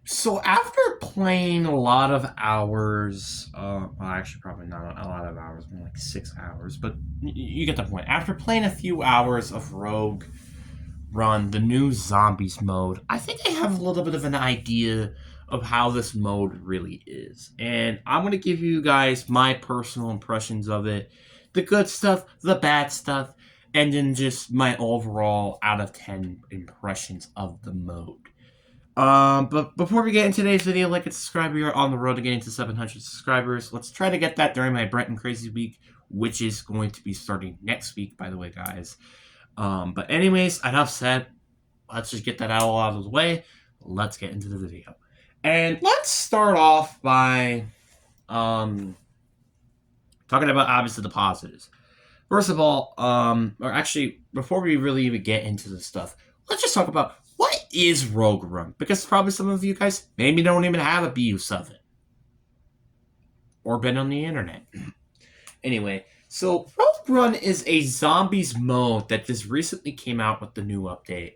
So after playing a lot of hours, well, actually probably not a lot of hours, more like 6 hours, but you get the point. After playing a few hours of Rogue Run, the new Zombies mode, I think I have a little bit of an idea of how this mode really is. And I'm going to give you guys my personal impressions of it, the good stuff, the bad stuff, and then just my overall out of 10 impressions of the mode. But before we get into today's video, like and subscribe. We are on the road to getting to 700 subscribers. Let's try to get that during my Brent and Crazy week, which is going to be starting next week, by the way, guys. But anyways, enough said. Let's just get that all out of the way. Let's get into the video. And let's start off by talking about obviously the positives. First of all, or actually, before we really even get into the stuff, let's just talk about what is Rogue Run, because probably some of you guys maybe don't even have a BU7 or been on the internet. Anyway, so Rogue Run is a zombies mode that just recently came out with the new update,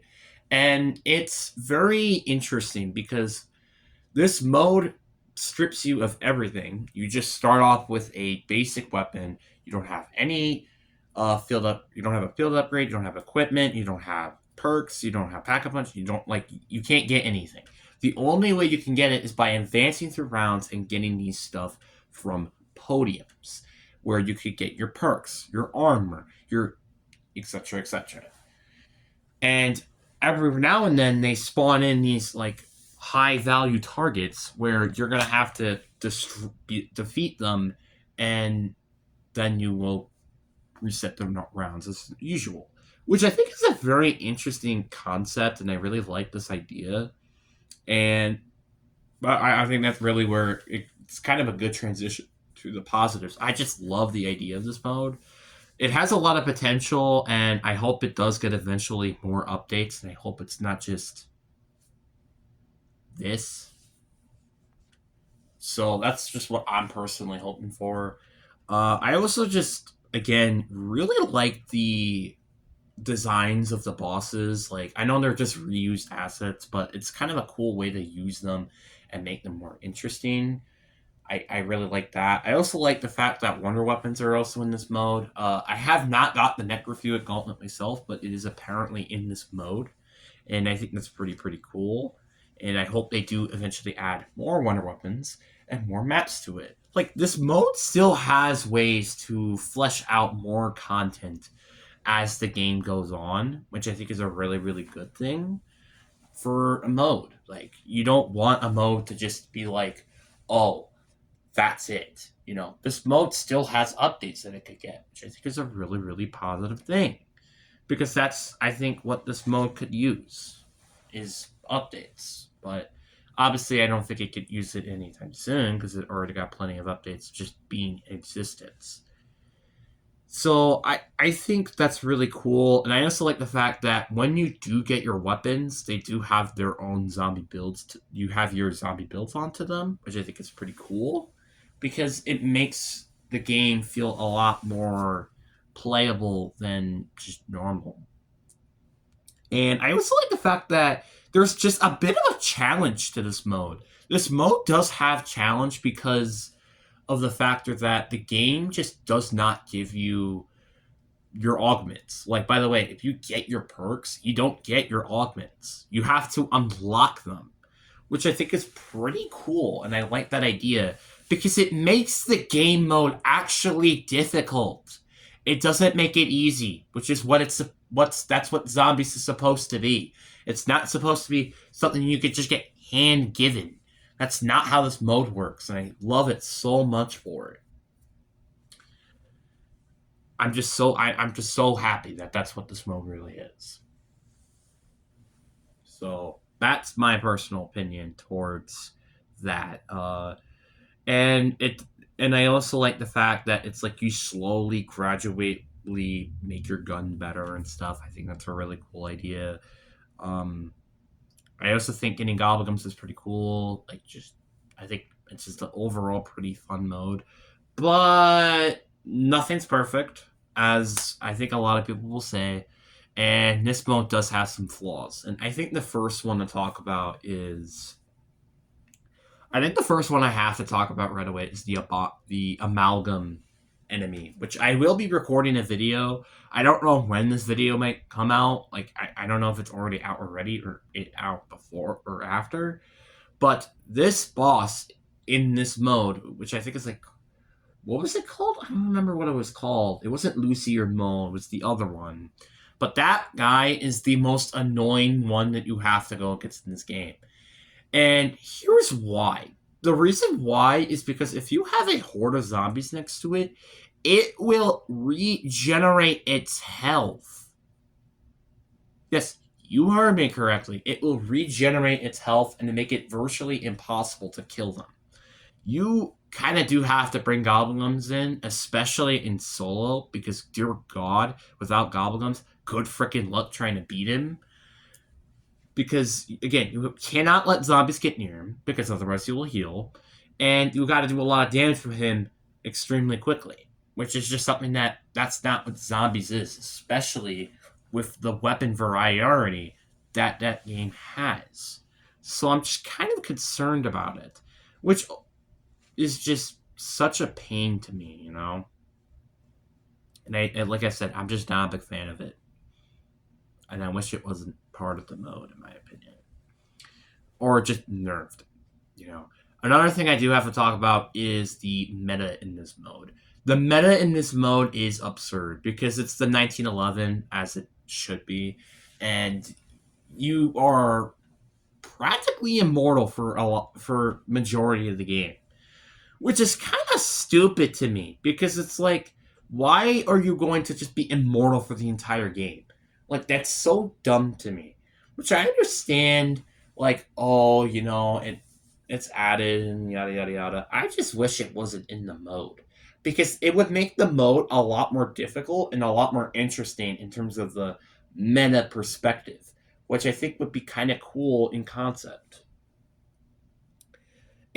and it's very interesting because this mode strips you of everything. You just start off with a basic weapon. You don't have any field up. You don't have a field upgrade. You don't have equipment. You don't have perks. You don't have pack a punch. You don't like. You can't get anything. The only way you can get it is by advancing through rounds and getting these stuff from podiums, where you could get your perks, your armor, your etc. etc. And every now and then they spawn in these like high value targets where you're gonna have to defeat them, and then you will reset the rounds as usual, which I think is a very interesting concept, and I really like this idea. And but I think that's really where it's kind of a good transition to the positives. I just love the idea of this mode. It has a lot of potential, and I hope it does get eventually more updates, and I hope it's not just this. So that's just what I'm personally hoping for. I also just, again, really like the designs of the bosses. Like, I know they're just reused assets, but it's kind of a cool way to use them and make them more interesting. I really like that. I also like the fact that wonder weapons are also in this mode. I have not got the Necrophilia Gauntlet myself, but it is apparently in this mode, and I think that's pretty cool. And I hope they do eventually add more wonder weapons and more maps to it. Like, this mode still has ways to flesh out more content as the game goes on, which I think is a really good thing for a mode. Like, you don't want a mode to just be like, oh, that's it. You know, this mode still has updates that it could get, which I think is a really positive thing. Because that's, I think, what this mode could use is updates. But obviously, I don't think it could use it anytime soon because it already got plenty of updates just being in existence. So I think that's really cool. And I also like the fact that when you do get your weapons, they do have their own zombie builds. You have your zombie builds onto them, which I think is pretty cool because it makes the game feel a lot more playable than just normal. And I also like the fact that there's just a bit of a challenge to this mode. This mode does have challenge because of the factor that the game just does not give you your augments. Like, by the way, if you get your perks, you don't get your augments. You have to unlock them, which I think is pretty cool. And I like that idea because it makes the game mode actually difficult. It doesn't make it easy, which is that's what zombies is supposed to be. It's not supposed to be something you could just get hand given. That's not how this mode works, and I love it so much for it. I'm just so happy that that's what this mode really is. So that's my personal opinion towards that. And it and I also like the fact that it's like you slowly, gradually make your gun better and stuff. I think that's a really cool idea. Um, I also think getting gobblegums is pretty cool. Like, just I think it's just an overall pretty fun mode, but nothing's perfect, as I think a lot of people will say. And this mode does have some flaws, and I think the first one to talk about is I think the first one I have to talk about right away is the amalgam enemy, which I will be recording a video. I don't know when this video might come out. Like I don't know if it's already out already or it out before or after. But this boss in this mode, which I think is like what was it called? I don't remember what it was called. It wasn't Lucy or Mo, it was the other one. But that guy is the most annoying one that you have to go against in this game. And here's why. The reason why is because if you have a horde of zombies next to it, it will regenerate its health. Yes, you heard me correctly. It will regenerate its health and make it virtually impossible to kill them. You kind of do have to bring goblins in, especially in solo, because dear God, without goblins, good freaking luck trying to beat him. Because again, you cannot let zombies get near him because otherwise he will heal, and you got to do a lot of damage for him extremely quickly, which is just something that's not what zombies is, especially with the weapon variety that game has. So I'm just kind of concerned about it, which is just such a pain to me, you know. And like I said, I'm just not a big fan of it, and I wish it wasn't part of the mode, in my opinion, or just nerfed. You know, another thing I do have to talk about is the meta in this mode. The meta in this mode is absurd because it's the 1911 as it should be, and you are practically immortal for majority of the game, which is kind of stupid to me because it's like, why are you going to just be immortal for the entire game? Like, that's so dumb to me. Which I understand, like, oh, it's added and yada yada yada. I just wish it wasn't in the mode because it would make the mode a lot more difficult and a lot more interesting in terms of the meta perspective, which I think would be kind of cool in concept.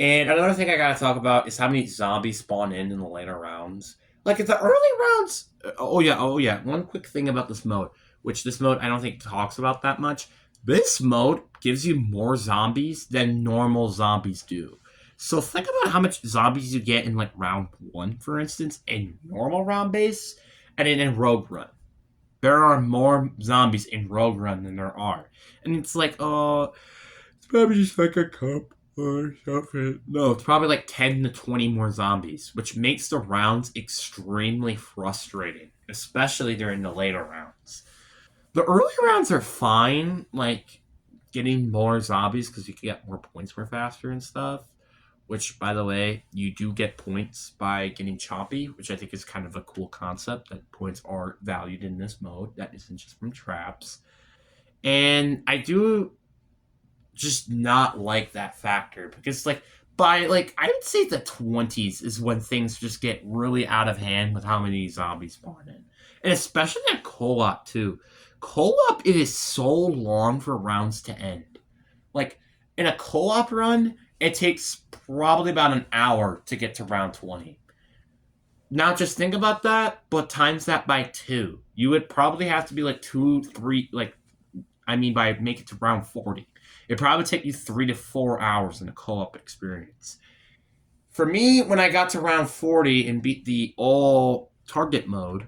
And another thing I gotta talk about is how many zombies spawn in the later rounds. Like, in the early rounds, oh yeah. One quick thing about this mode, which this mode I don't think talks about that much. This mode gives you more zombies than normal zombies do. So think about how much zombies you get in like round one, for instance, in normal round base, and in Rogue Run. There are more zombies in Rogue Run than there are, and it's like, oh, it's probably just like a cup or something. No, it's probably like 10 to 20 more zombies, which makes the rounds extremely frustrating, especially during the later rounds. The early rounds are fine, like getting more zombies because you can get more points more faster and stuff. Which, by the way, you do get points by getting choppy, which I think is kind of a cool concept that points are valued in this mode. That isn't just from traps. And I do just not like that factor because like by like I would say the 20s is when things just get really out of hand with how many zombies spawn in. And especially in co-op too. Co-op it is so long for rounds to end. Like in a co-op run, it takes probably about an hour to get to round 20. Now just think about that, but times that by two. You would probably have to be like two, three, like by make it to round 40. It'd probably take you 3 to 4 hours in a co-op experience. For me, when I got to round 40 and beat the all target mode,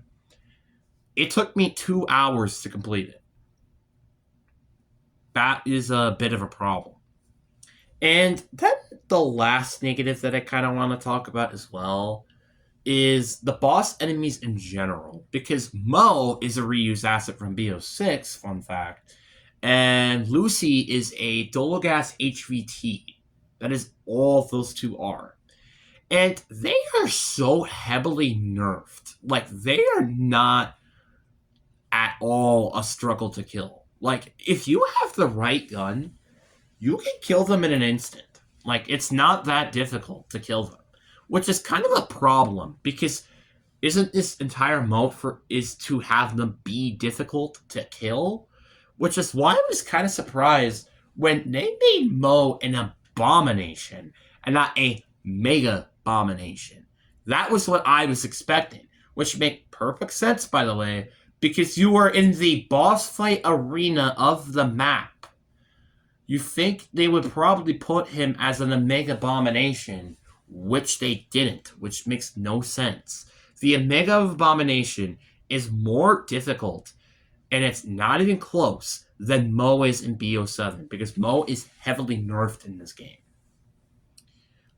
it took me 2 hours to complete it. That is a bit of a problem. And then the last negative that I kind of want to talk about as well is the boss enemies in general. Because Mo is a reused asset from BO6, fun fact, and Lucy is a Dologas HVT. That is all those two are. And they are so heavily nerfed. Like, they are not at all a struggle to kill. Like, if you have the right gun, you can kill them in an instant. Like, it's not that difficult to kill them. Which is kind of a problem, because isn't this entire mode is to have them be difficult to kill? Which is why I was kind of surprised when they made Mo an abomination and not a mega abomination. That was what I was expecting, which make perfect sense, by the way, because you were in the boss fight arena of the map. You think they would probably put him as an Omega Abomination, which they didn't, which makes no sense. The Omega Abomination is more difficult, and it's not even close, than Mo is in BO7, because Mo is heavily nerfed in this game.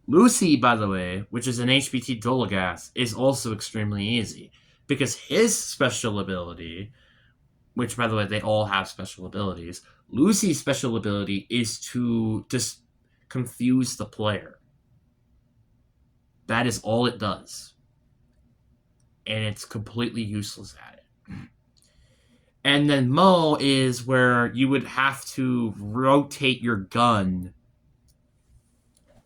Lucy, by the way, which is an HBT Dolagas, is also extremely easy, because his special ability, which, by the way, they all have special abilities, Lucy's special ability is to just confuse the player. That is all it does. And it's completely useless at it. And then Mo is where you would have to rotate your gun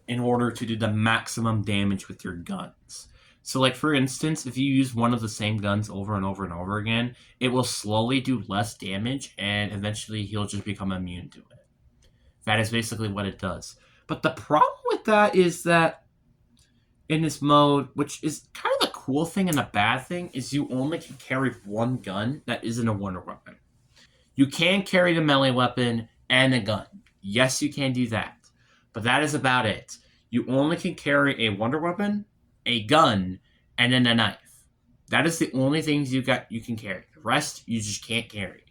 in order to do the maximum damage with your guns. So, like, for instance, if you use one of the same guns over and over and over again, it will slowly do less damage, and eventually he'll just become immune to it. That is basically what it does. But the problem with that is that in this mode, which is kind of a cool thing and a bad thing, is you only can carry one gun that isn't a wonder weapon. You can carry the melee weapon and a gun. Yes, you can do that. But that is about it. You only can carry a wonder weapon, a gun, and then a knife. That is the only things you can carry. The rest you just can't carry.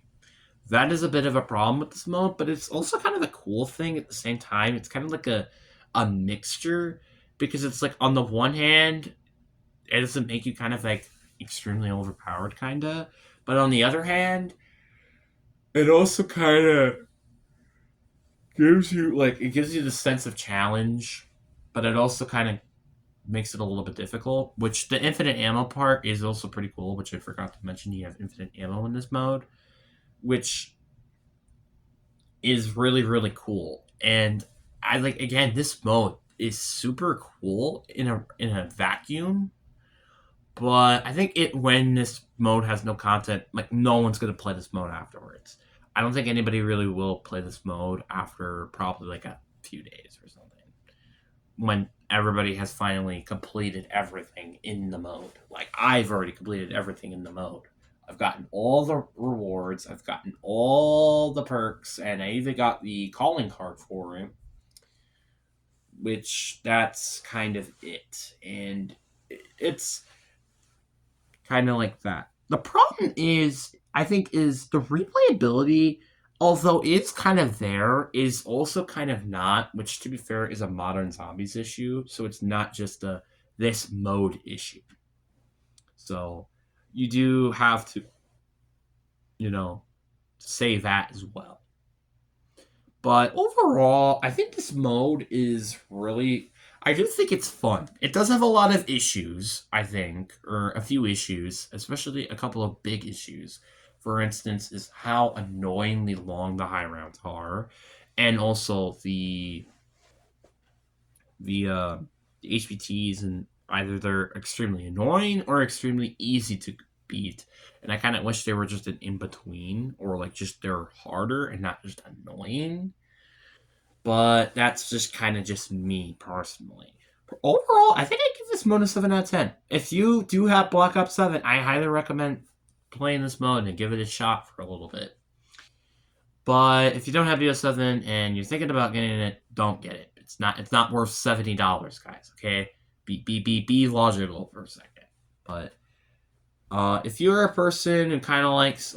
That is a bit of a problem with this mode, but it's also kind of a cool thing at the same time. It's kind of like a mixture, because it's like, on the one hand, it doesn't make you kind of like extremely overpowered, kind of, but on the other hand, it also kind of gives you the sense of challenge, but it also kind of makes it a little bit difficult. Which the infinite ammo part is also pretty cool, which I forgot to mention. You have infinite ammo in this mode, which is really, really cool. And I like, again, this mode is super cool in a vacuum, but I think when this mode has no content, like, no one's gonna play this mode afterwards. I don't think anybody really will play this mode after probably like a few days or something, when everybody has finally completed everything in the mode. Like, I've already completed everything in the mode. I've gotten all the rewards, I've gotten all the perks, and I even got the calling card for it, which that's kind of it. And it's kind of like that. The problem is, I think, is the replayability, although it's kind of there, is also kind of not, which, to be fair, is a modern zombies issue. So it's not just a this mode issue. So you do have to, say that as well. But overall, I think this mode is really. I do think it's fun. It does have a lot of issues, I think, or a few issues, especially a couple of big issues. For instance, is how annoyingly long the high rounds are, and also the HBTs, and either they're extremely annoying or extremely easy to beat. And I kind of wish they were just an in between, or like just they're harder and not just annoying. But that's just kind of just me personally. But overall, I think I give this mode a 7 out of 10. If you do have Black Ops 7, I highly recommend playing this mode and give it a shot for a little bit. But if you don't have BO7 and you're thinking about getting it, don't get it. It's not worth $70, guys. Okay, be logical for a second. But if you're a person who kind of likes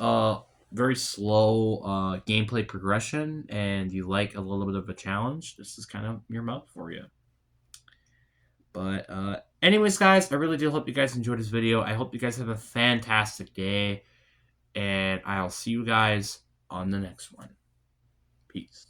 very slow gameplay progression, and you like a little bit of a challenge, this is kind of your mode for you. But anyways, guys, I really do hope you guys enjoyed this video. I hope you guys have a fantastic day, and I'll see you guys on the next one. Peace.